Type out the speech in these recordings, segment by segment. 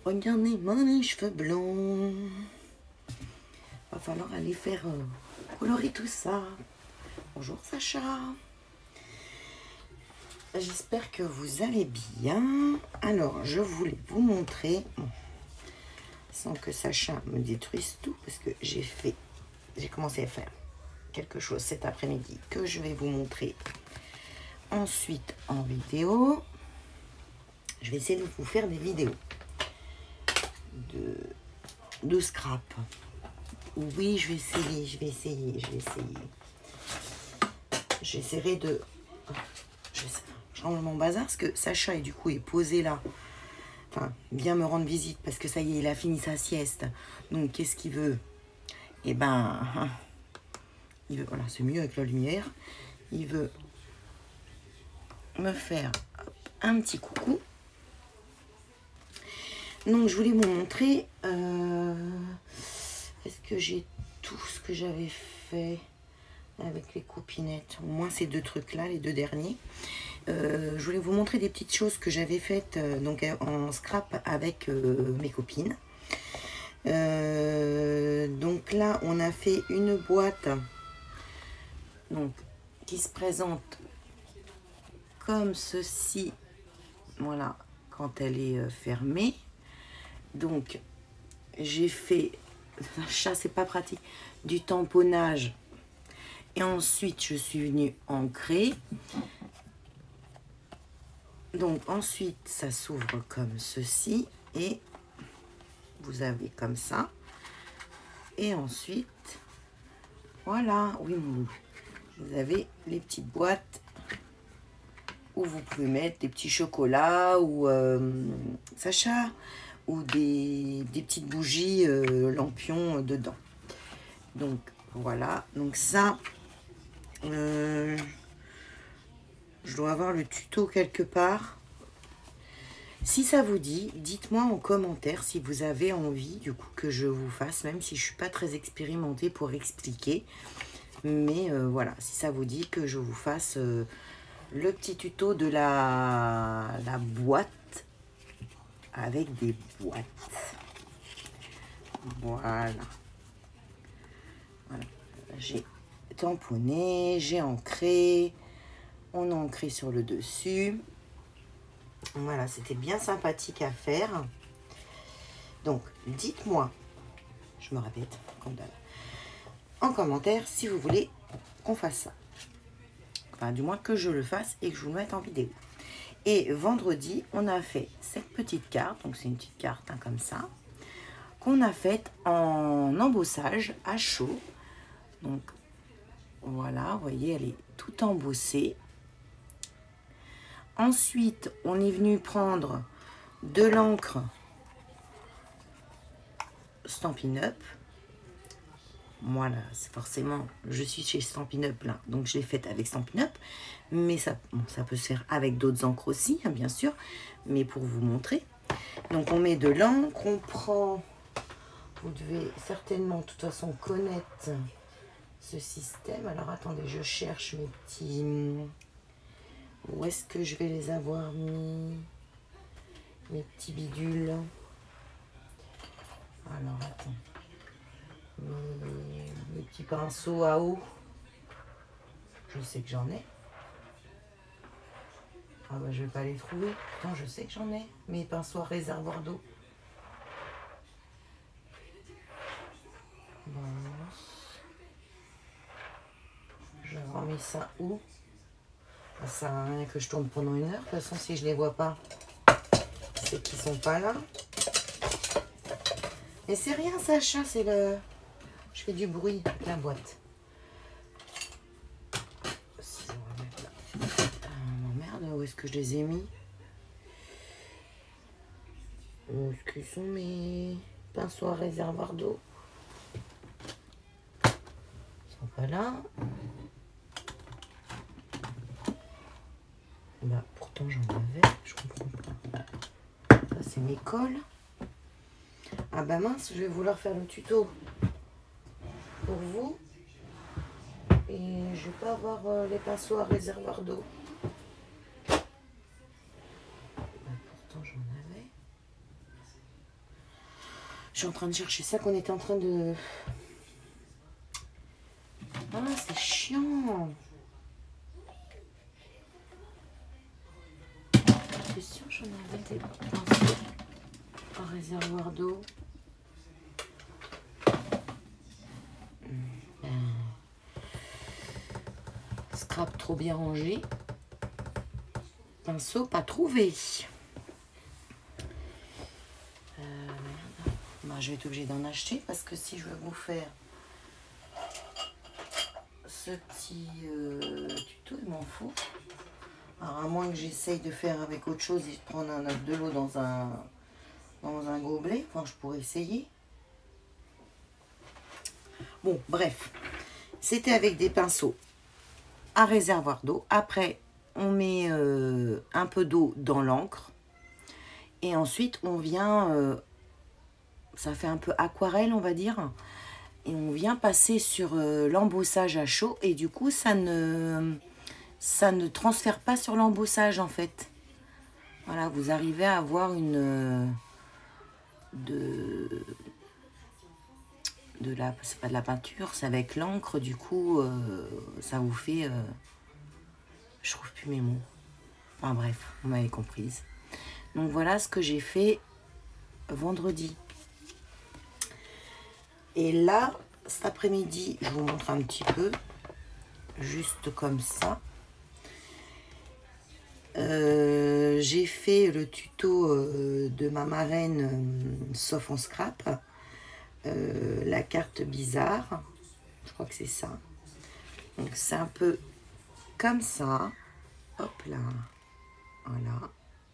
Regardez mes cheveux blonds. Va falloir aller faire colorer tout ça. Bonjour Sacha. J'espère que vous allez bien. Alors, je voulais vous montrer, sans que Sacha me détruise tout, parce que j'ai commencé à faire quelque chose cet après-midi que je vais vous montrer ensuite en vidéo. Je vais essayer de vous faire des vidéos de scrap. Oui, je vais essayer. J'essaierai de... Je range mon bazar parce que Sacha du coup est posé là. Enfin, vient me rendre visite parce que ça y est, il a fini sa sieste. Donc, qu'est-ce qu'il veut? Eh ben, il veut... Voilà, c'est mieux avec la lumière. Il veut me faire un petit coucou. Donc, je voulais vous montrer... Est-ce que j'ai tout ce que j'avais fait avec les copinettes? Au moins ces deux trucs-là, les deux derniers. Je voulais vous montrer des petites choses que j'avais faites donc en scrap avec mes copines. Donc là, on a fait une boîte donc, qui se présente comme ceci. Voilà, quand elle est fermée. Donc, j'ai fait... Ça, c'est pas pratique. Du tamponnage. Et ensuite, je suis venue ancrer. Donc, ensuite, ça s'ouvre comme ceci. Et vous avez comme ça. Et ensuite, voilà. Oui, mon loup. Vous avez les petites boîtes où vous pouvez mettre des petits chocolats ou Sacha, ou des petites bougies lampions dedans. Donc, voilà. Donc, ça... je dois avoir le tuto quelque part. Si ça vous dit, dites-moi en commentaire si vous avez envie du coup que je vous fasse, même si je suis pas très expérimentée pour expliquer. Mais voilà, si ça vous dit que je vous fasse le petit tuto de la boîte avec des boîtes. Voilà. Voilà. J'ai tamponné, j'ai ancré. On a ancré sur le dessus. Voilà, c'était bien sympathique à faire. Donc, dites-moi, je me répète, comme d'hab, en commentaire si vous voulez qu'on fasse ça. Enfin, du moins que je le fasse et que je vous le mette en vidéo. Et vendredi, on a fait cette petite carte. Donc, c'est une petite carte hein, comme ça, qu'on a faite en embossage à chaud. Donc, voilà, vous voyez, elle est toute embossée. Ensuite, on est venu prendre de l'encre Stampin' Up. Voilà, c'est forcément, je suis chez Stampin' Up là, donc je l'ai faite avec Stampin' Up. Mais ça, bon, ça peut se faire avec d'autres encres aussi, hein, bien sûr. Mais pour vous montrer. Donc, on met de l'encre, on prend... Vous devez certainement, de toute façon, connaître ce système. Alors, attendez, je cherche mes petits... Où est-ce que je vais les avoir mis? Mes petits bidules. Alors, attends. Mes petits pinceaux à eau. Je sais que j'en ai. Ah bah, je vais pas les trouver. Pourtant, je sais que j'en ai. Mes pinceaux à réservoir d'eau. Bon. Je remets ça où? Ça sert à rien que je tourne pendant 1 heure. De toute façon, si je les vois pas, c'est qu'ils sont pas là. Mais c'est rien, Sacha, c'est le... Je fais du bruit avec la boîte. Oh merde, où est-ce que je les ai mis? Où est-ce que sont mes pinceaux à réservoir d'eau? Ils sont pas là. Bah, pourtant j'en avais, je comprends pas. Ça c'est mes cols. Ah bah mince, je vais vouloir faire le tuto pour vous. Et je vais pas avoir les pinceaux à réservoir d'eau. Bah, pourtant j'en avais. suis en train de chercher ça qu'on était en train de... Ah, c'est chiant. C'est sûr, j'en avais des pinceaux. Un réservoir d'eau. Scrap trop bien rangé. Pinceau pas trouvé. Bah, je vais être obligée d'en acheter parce que si je veux vous faire ce petit tuto, il m'en faut. Alors à moins que j'essaye de faire avec autre chose et de prendre de l'eau dans un gobelet, enfin je pourrais essayer. Bon, bref, c'était avec des pinceaux à réservoir d'eau. Après, on met un peu d'eau dans l'encre. Et ensuite, on vient, ça fait un peu aquarelle, on va dire. Et on vient passer sur l'embossage à chaud. Et du coup, ça ne transfère pas sur l'embossage, en fait. Voilà, vous arrivez à avoir c'est pas de la peinture, c'est avec l'encre, du coup ça vous fait je trouve plus mes mots, enfin bref, vous m'avez comprise. Donc voilà ce que j'ai fait vendredi. Et là cet après-midi, je vous montre un petit peu, juste comme ça. J'ai fait le tuto de ma marraine sauf en scrap. La carte bizarre, je crois que c'est ça. Donc c'est un peu comme ça, hop là, voilà,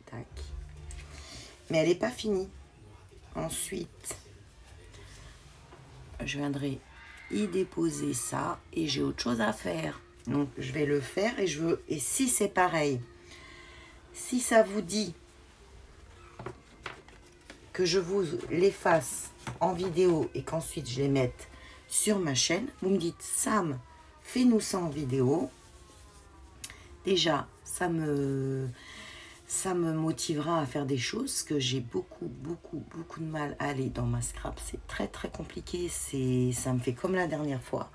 tac. Mais elle n'est pas finie. Ensuite, je viendrai y déposer ça et j'ai autre chose à faire. Donc je vais le faire et si c'est pareil, si ça vous dit que je vous les fasse en vidéo et qu'ensuite je les mette sur ma chaîne, vous me dites Sam, fais-nous ça en vidéo. Déjà, ça me motivera à faire des choses, parce que j'ai beaucoup de mal à aller dans ma scrap. C'est très compliqué. Ça me fait comme la dernière fois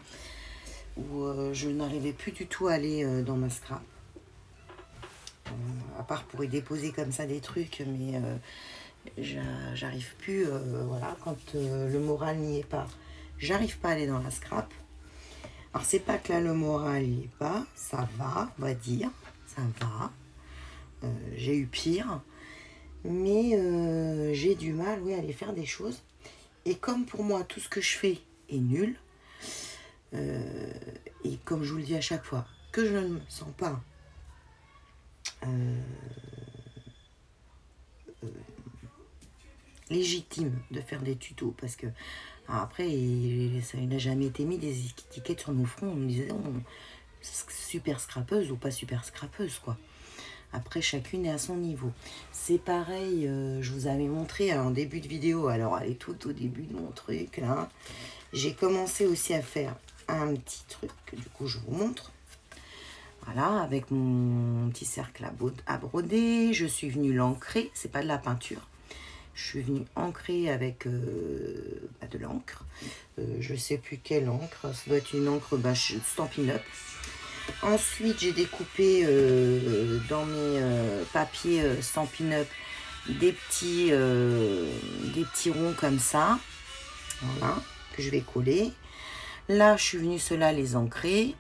où je n'arrivais plus du tout à aller dans ma scrap. À part pour y déposer comme ça des trucs, mais j'arrive plus, voilà, quand le moral n'y est pas, j'arrive pas à aller dans la scrap. Alors c'est pas que là le moral n'y est pas, ça va, on va dire, ça va, j'ai eu pire, mais j'ai du mal, oui, à aller faire des choses, et comme pour moi tout ce que je fais est nul, et comme je vous le dis à chaque fois, que je ne me sens pas légitime de faire des tutos, parce que après ça n'a jamais été mis des étiquettes sur nos fronts, on me disait super scrapeuse ou pas super scrapeuse, quoi. Après chacune est à son niveau. C'est pareil, je vous avais montré en début de vidéo, alors elle est tout au début de mon truc là, j'ai commencé aussi à faire un petit truc que du coup je vous montre. Voilà, avec mon petit cercle à broder, je suis venue l'ancrer, c'est pas de la peinture. Je suis venue ancrer avec de l'encre. Je sais plus quelle encre. Ça doit être une encre Stampin' Up. Ensuite, j'ai découpé dans mes papiers Stampin' Up des petits ronds comme ça. Voilà, que je vais coller. Là, je suis venue ceux-là les ancrer.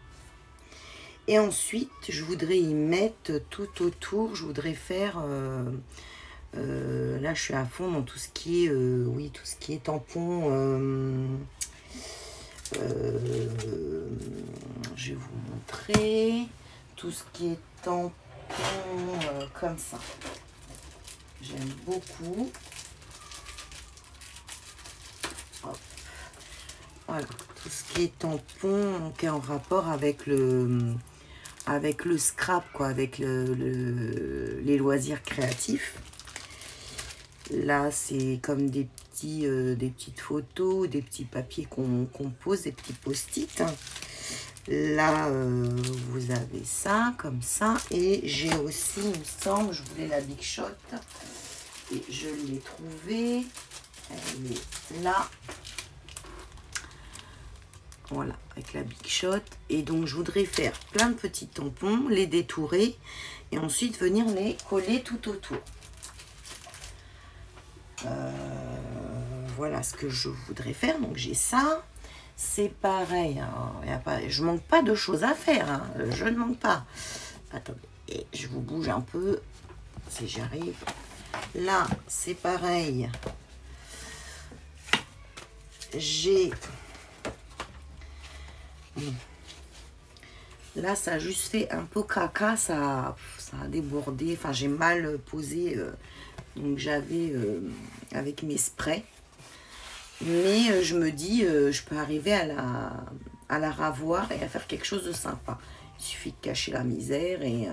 Et ensuite, je voudrais y mettre tout autour. Je voudrais faire... là je suis à fond dans tout ce qui est oui, tout ce qui est tampon. Je vais vous montrer tout ce qui est tampon comme ça, j'aime beaucoup. Hop. Voilà, tout ce qui est tampon qui est en rapport avec le scrap, quoi, avec les loisirs créatifs. Là, c'est comme des petites photos, des petits papiers qu'on pose, des petits post-it. Là, vous avez ça, comme ça. Et j'ai aussi, il me semble, je voulais la Big Shot. Et je l'ai trouvé. Elle est là. Voilà, avec la Big Shot. Et donc, je voudrais faire plein de petits tampons, les détourer et ensuite venir les coller tout autour. Voilà ce que je voudrais faire. Donc, j'ai ça. C'est pareil. Hein, je manque pas de choses à faire. Hein, je ne manque pas. Attendez, et je vous bouge un peu si j'arrive. Là, c'est pareil. J'ai... Là, ça a juste fait un peu caca, ça a débordé. Enfin, j'ai mal posé. Donc, j'avais avec mes sprays. Mais je me dis, je peux arriver à la ravoir et à faire quelque chose de sympa. Il suffit de cacher la misère et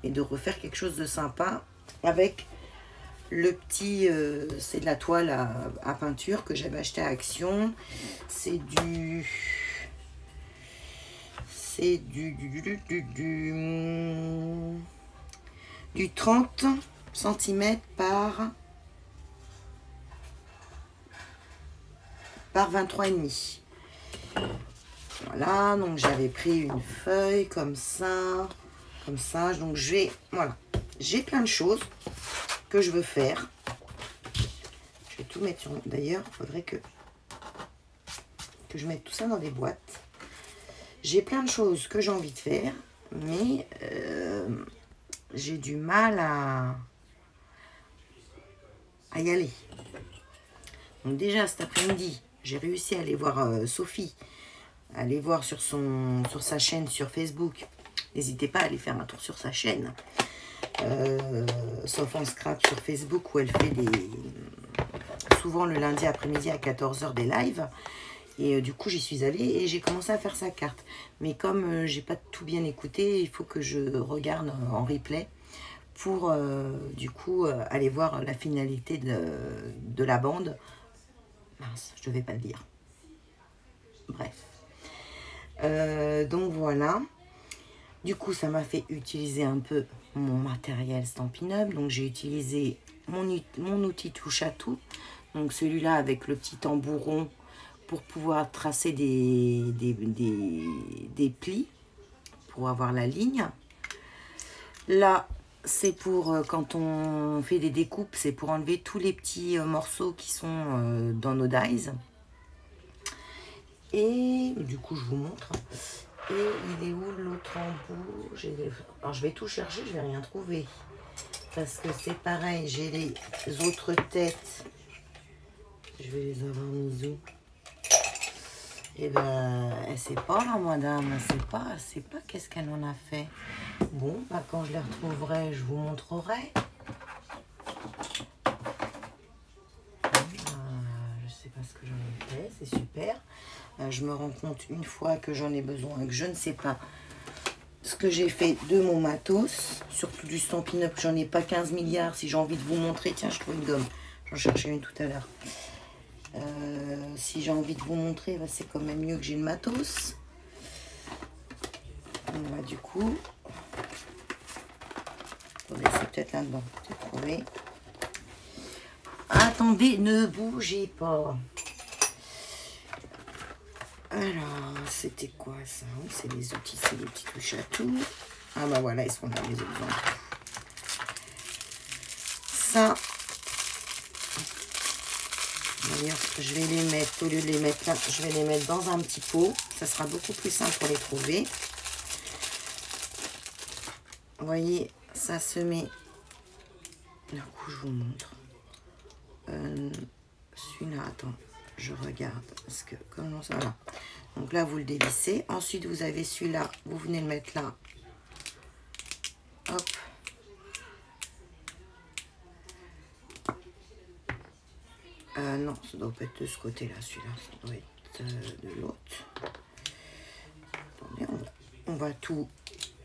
de refaire quelque chose de sympa avec le petit... c'est de la toile à peinture que j'avais acheté à Action. C'est du 30 cm par 23,5. Voilà, donc j'avais pris une feuille comme ça. Donc je vais... Voilà, j'ai plein de choses que je veux faire. Je vais tout mettre sur... D'ailleurs, il faudrait que je mette tout ça dans des boîtes. J'ai plein de choses que j'ai envie de faire, mais j'ai du mal à y aller. Donc déjà cet après-midi, j'ai réussi à aller voir Sophie, à aller voir sur sa chaîne sur Facebook. N'hésitez pas à aller faire un tour sur sa chaîne. Sauf en scrap sur Facebook où elle fait souvent le lundi après-midi à 14 h des lives. Et du coup, j'y suis allée et j'ai commencé à faire sa carte. Mais comme j'ai pas tout bien écouté, il faut que je regarde en replay pour du coup aller voir la finalité de la bande. Mince, je devais pas le dire. Bref. Donc voilà. Du coup, ça m'a fait utiliser un peu mon matériel Stampin' Up. Donc j'ai utilisé mon outil touche à tout. Donc celui-là avec le petit tambouron pour pouvoir tracer des plis pour avoir la ligne. Là, c'est pour quand on fait des découpes, c'est pour enlever tous les petits morceaux qui sont dans nos dies. Et du coup, je vous montre. Et il est où l'autre embout? Alors, je vais tout chercher, je vais rien trouver. Parce que c'est pareil, j'ai les autres têtes. Je vais les avoir mises où? Et ben, elle sait pas, la madame, elle sait pas qu'est-ce qu'elle en a fait. Bon, bah, quand je les retrouverai, je vous montrerai. Je sais pas ce que j'en ai fait, c'est super. Je me rends compte une fois que j'en ai besoin, que je ne sais pas ce que j'ai fait de mon matos, surtout du Stampin' Up, j'en ai pas 15 milliards. Si j'ai envie de vous montrer, tiens, je trouve une gomme, j'en cherchais une tout à l'heure. Si j'ai envie de vous montrer, bah, c'est quand même mieux que j'ai le matos. Donc, bah, du coup, c'est peut-être là-dedans, j'ai trouvé. Attendez, ne bougez pas. Alors, c'était quoi ça? C'est les outils, c'est les petits touches à tout. Ah bah voilà, ils sont là les exemples. Ça, d'ailleurs, je vais les mettre, au lieu de les mettre là, je vais les mettre dans un petit pot. Ça sera beaucoup plus simple pour les trouver. Vous voyez, ça se met. Du coup, je vous montre. Celui-là, attends, je regarde. Parce que, comment ça va? Donc là, vous le dévissez. Ensuite, vous avez celui-là. Vous venez le mettre là. Hop. Non, ça doit pas être de ce côté-là, celui-là. Ça doit être de l'autre. Attendez, on va tout...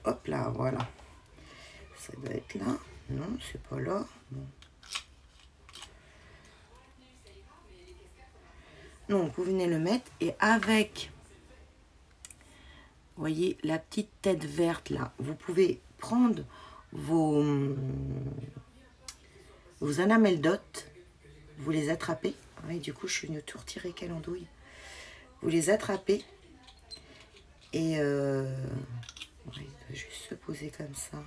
Hop là, voilà. Ça doit être là. Non, c'est pas là. Bon. Donc, vous venez le mettre et avec, vous voyez, la petite tête verte là, vous pouvez prendre vos enamel dot vous les attrapez. Oui, du coup, je suis venue tout retirer, quelle andouille. Vous les attrapez. Et ouais, il va juste se poser comme ça.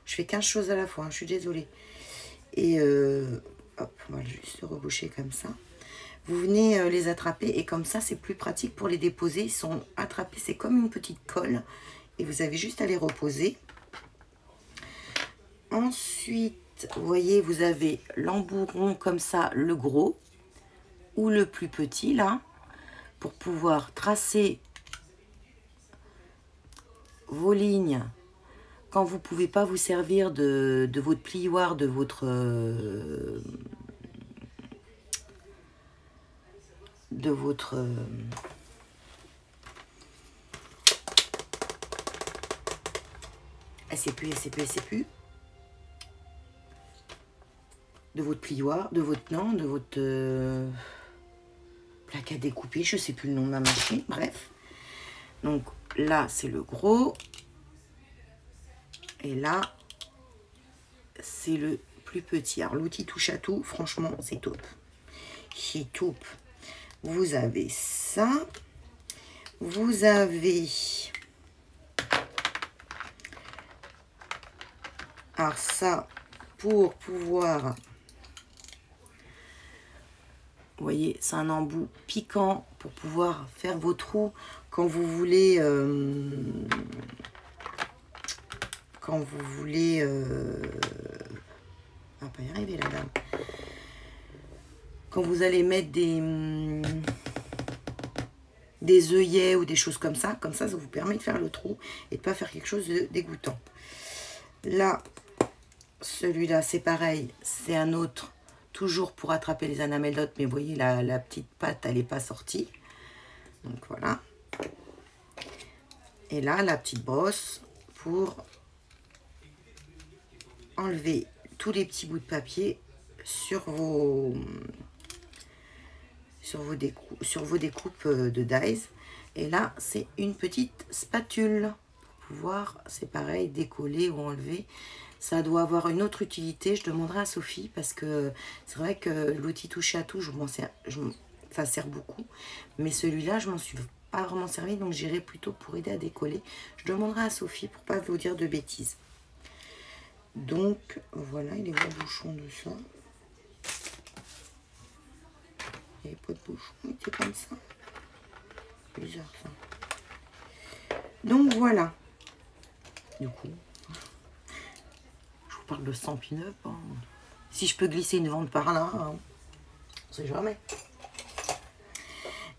Je fais 15 choses à la fois, hein, je suis désolée. Et hop, on va juste reboucher comme ça. Vous venez les attraper et comme ça, c'est plus pratique pour les déposer. Ils sont attrapés, c'est comme une petite colle. Et vous avez juste à les reposer. Ensuite, vous voyez, vous avez l'embout rond comme ça, le gros ou le plus petit là, pour pouvoir tracer vos lignes quand vous ne pouvez pas vous servir de votre plioir, de votre SCP, de votre plioir, de votre plaque à découper, je ne sais plus le nom de ma machine, bref. Donc là, c'est le gros. Et là, c'est le plus petit. Alors, l'outil touche à tout, franchement, c'est top. C'est top. Vous avez ça. Vous avez... Alors, ça, pour pouvoir... Vous voyez, c'est un embout piquant pour pouvoir faire vos trous quand vous voulez... quand vous voulez... on va pas y arriver, la dame. Quand vous allez mettre des œillets ou des choses comme ça vous permet de faire le trou et de pas faire quelque chose de dégoûtant. Là, celui-là, c'est pareil, c'est un autre, toujours pour attraper les anameldotes, mais vous voyez, la petite patte, elle n'est pas sortie. Donc voilà. Et là, la petite brosse pour enlever tous les petits bouts de papier sur vos découpes de dies. Et là, c'est une petite spatule pour pouvoir, c'est pareil, décoller ou enlever. Ça doit avoir une autre utilité. Je demanderai à Sophie parce que c'est vrai que l'outil touche à tout, ça sert beaucoup. Mais celui-là, je m'en suis pas vraiment servi, donc j'irai plutôt pour aider à décoller. Je demanderai à Sophie pour pas vous dire de bêtises. Donc voilà, il est où le bouchon de ça? Il n'y avait pas de bouchon, il était comme ça. Bizarre ça. Donc voilà. Du coup, je vous parle de Stampin' Up. Hein. Si je peux glisser une vente par là, hein, on sait jamais.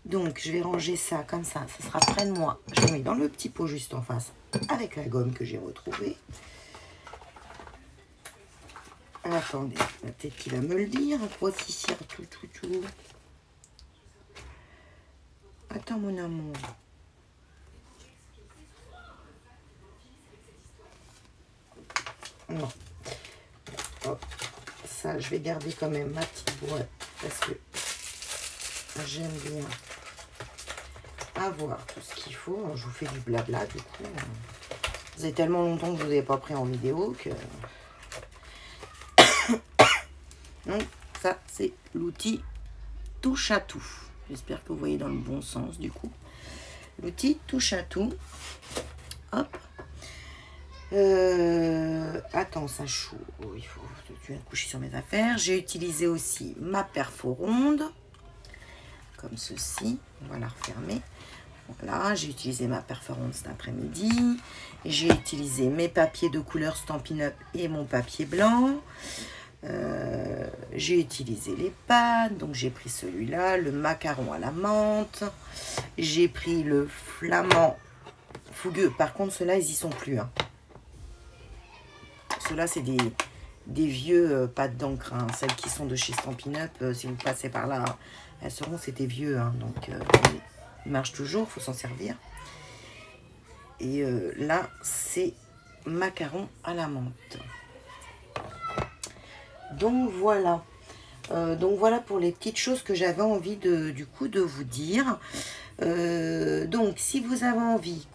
Donc je vais ranger ça comme ça, ça sera près de moi. Je le mets dans le petit pot juste en face avec la gomme que j'ai retrouvée. Attendez, peut-être qu'il va me le dire. Voici ici tout. Attends mon amour. Non. Hop. Ça, je vais garder quand même ma petite boîte parce que j'aime bien avoir tout ce qu'il faut. Je vous fais du blabla du coup. Vous avez tellement longtemps que je ne vous ai pas pris en vidéo que... Donc ça, c'est l'outil touche à tout. J'espère que vous voyez dans le bon sens du coup. L'outil touche à tout. Hop. Attends, ça chaud. Oh, il faut tu viens coucher sur mes affaires. J'ai utilisé aussi ma perfo ronde. Comme ceci. On va la refermer. Voilà, j'ai utilisé ma perfo ronde cet après-midi. J'ai utilisé mes papiers de couleur Stampin' Up et mon papier blanc. J'ai utilisé les pâtes, donc j'ai pris celui-là, le macaron à la menthe, j'ai pris le flamand fougueux. Par contre, ceux-là, ils y sont plus. Hein. Ceux-là, c'est des vieux pâtes d'encre. Hein. Celles qui sont de chez Stampin' Up, si vous passez par là, elles seront, c'était vieux. Hein. Donc, ils marchent toujours, il faut s'en servir. Et là, c'est macaron à la menthe. Donc voilà pour les petites choses que j'avais envie de vous dire. Donc si vous avez envie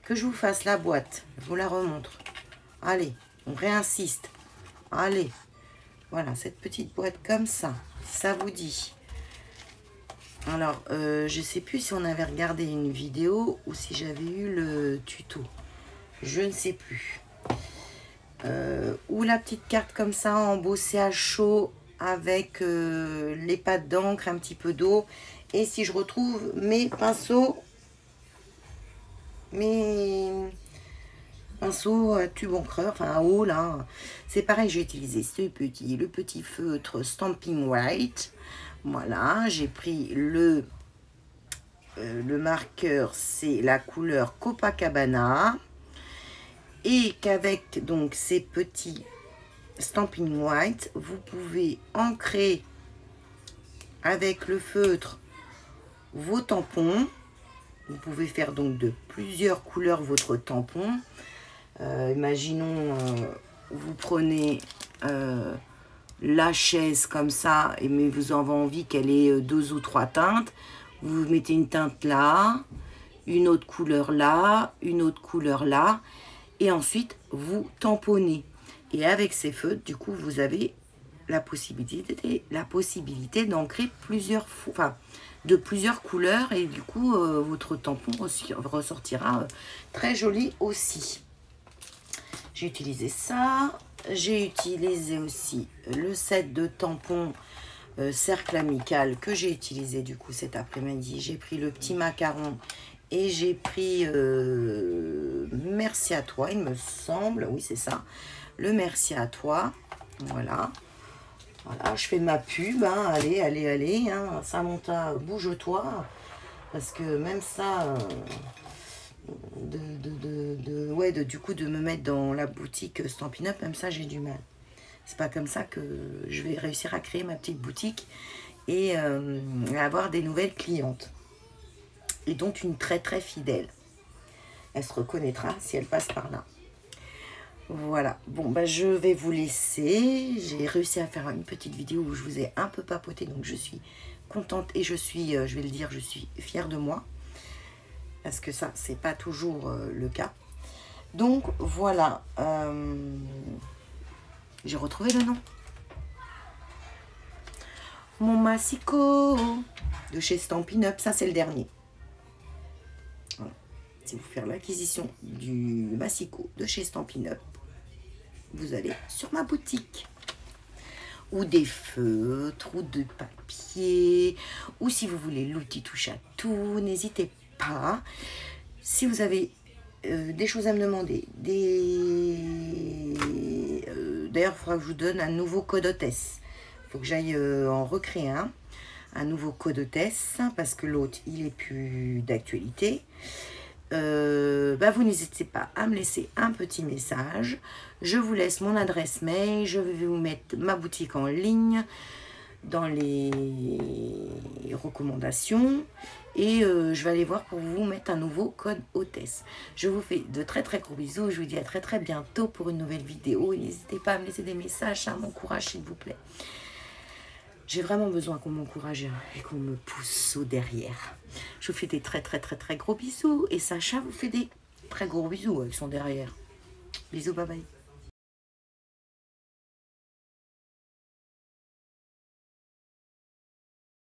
que je vous fasse la boîte, je vous la remontre. Allez, on réinsiste. Allez, Voilà, cette petite boîte comme ça. Ça vous dit. Alors, je sais plus si on avait regardé une vidéo ou si j'avais eu le tuto. Je ne sais plus. Ou la petite carte comme ça, embossée à chaud avec les pattes d'encre, un petit peu d'eau. Et si je retrouve mes pinceaux, à tube encreur, enfin à eau là, c'est pareil, j'ai utilisé le petit feutre Stampin' White. Voilà, j'ai pris le marqueur, c'est la couleur Copacabana, et qu'avec donc ces petits Stampin' White, vous pouvez ancrer avec le feutre vos tampons. Vous pouvez faire donc de plusieurs couleurs votre tampon. Imaginons, vous prenez la chaise comme ça, mais vous avez envie qu'elle ait 2 ou 3 teintes. Vous mettez une teinte là, une autre couleur là, une autre couleur là, et ensuite vous tamponnez. Et avec ces feutres, du coup, vous avez la possibilité d'ancrer de plusieurs couleurs, et du coup, votre tampon ressortira très joli aussi. J'ai utilisé ça. J'ai utilisé aussi le set de tampons cercle amical que j'ai utilisé du coup cet après-midi. J'ai pris le petit macaron et j'ai pris merci à toi, il me semble. Oui, c'est ça. Le merci à toi. Voilà. Voilà, je fais ma pub. Hein. Allez, allez, allez. Hein. Samantha, bouge-toi. Parce que même ça... du coup de me mettre dans la boutique Stampin' Up, même ça j'ai du mal. C'est pas comme ça que je vais réussir à créer ma petite boutique et à avoir des nouvelles clientes, et donc une très très fidèle. Elle se reconnaîtra si elle passe par là. Voilà, bon bah je vais vous laisser. J'ai réussi à faire une petite vidéo où je vous ai un peu papoté, donc je suis contente et je suis, je vais le dire, je suis fière de moi. Parce que ça, c'est pas toujours le cas. Donc, voilà. J'ai retrouvé le nom. Mon massicot de chez Stampin' Up. Ça, c'est le dernier. Voilà. Si vous faites l'acquisition du massicot de chez Stampin' Up, vous allez sur ma boutique. Ou des feutres, ou de papier. Ou si vous voulez l'outil touche à tout, n'hésitez pas. Si vous avez des choses à me demander, d'ailleurs il faudra que je vous donne un nouveau code hôtesse. Il faut que j'aille en recréer un nouveau code hôtesse, parce que l'autre il est plus d'actualité. Vous n'hésitez pas à me laisser un petit message. Je vous laisse mon adresse mail, je vais vous mettre ma boutique en ligne dans les recommandations, et je vais aller voir pour vous mettre un nouveau code hôtesse. Je vous fais de très très gros bisous, je vous dis à très très bientôt pour une nouvelle vidéo, et n'hésitez pas à me laisser des messages, ça m'encourage s'il vous plaît. J'ai vraiment besoin qu'on m'encourage et qu'on me pousse au derrière. Je vous fais des très très très très gros bisous, et Sacha vous fait des très gros bisous avec son derrière. Bisous, bye bye.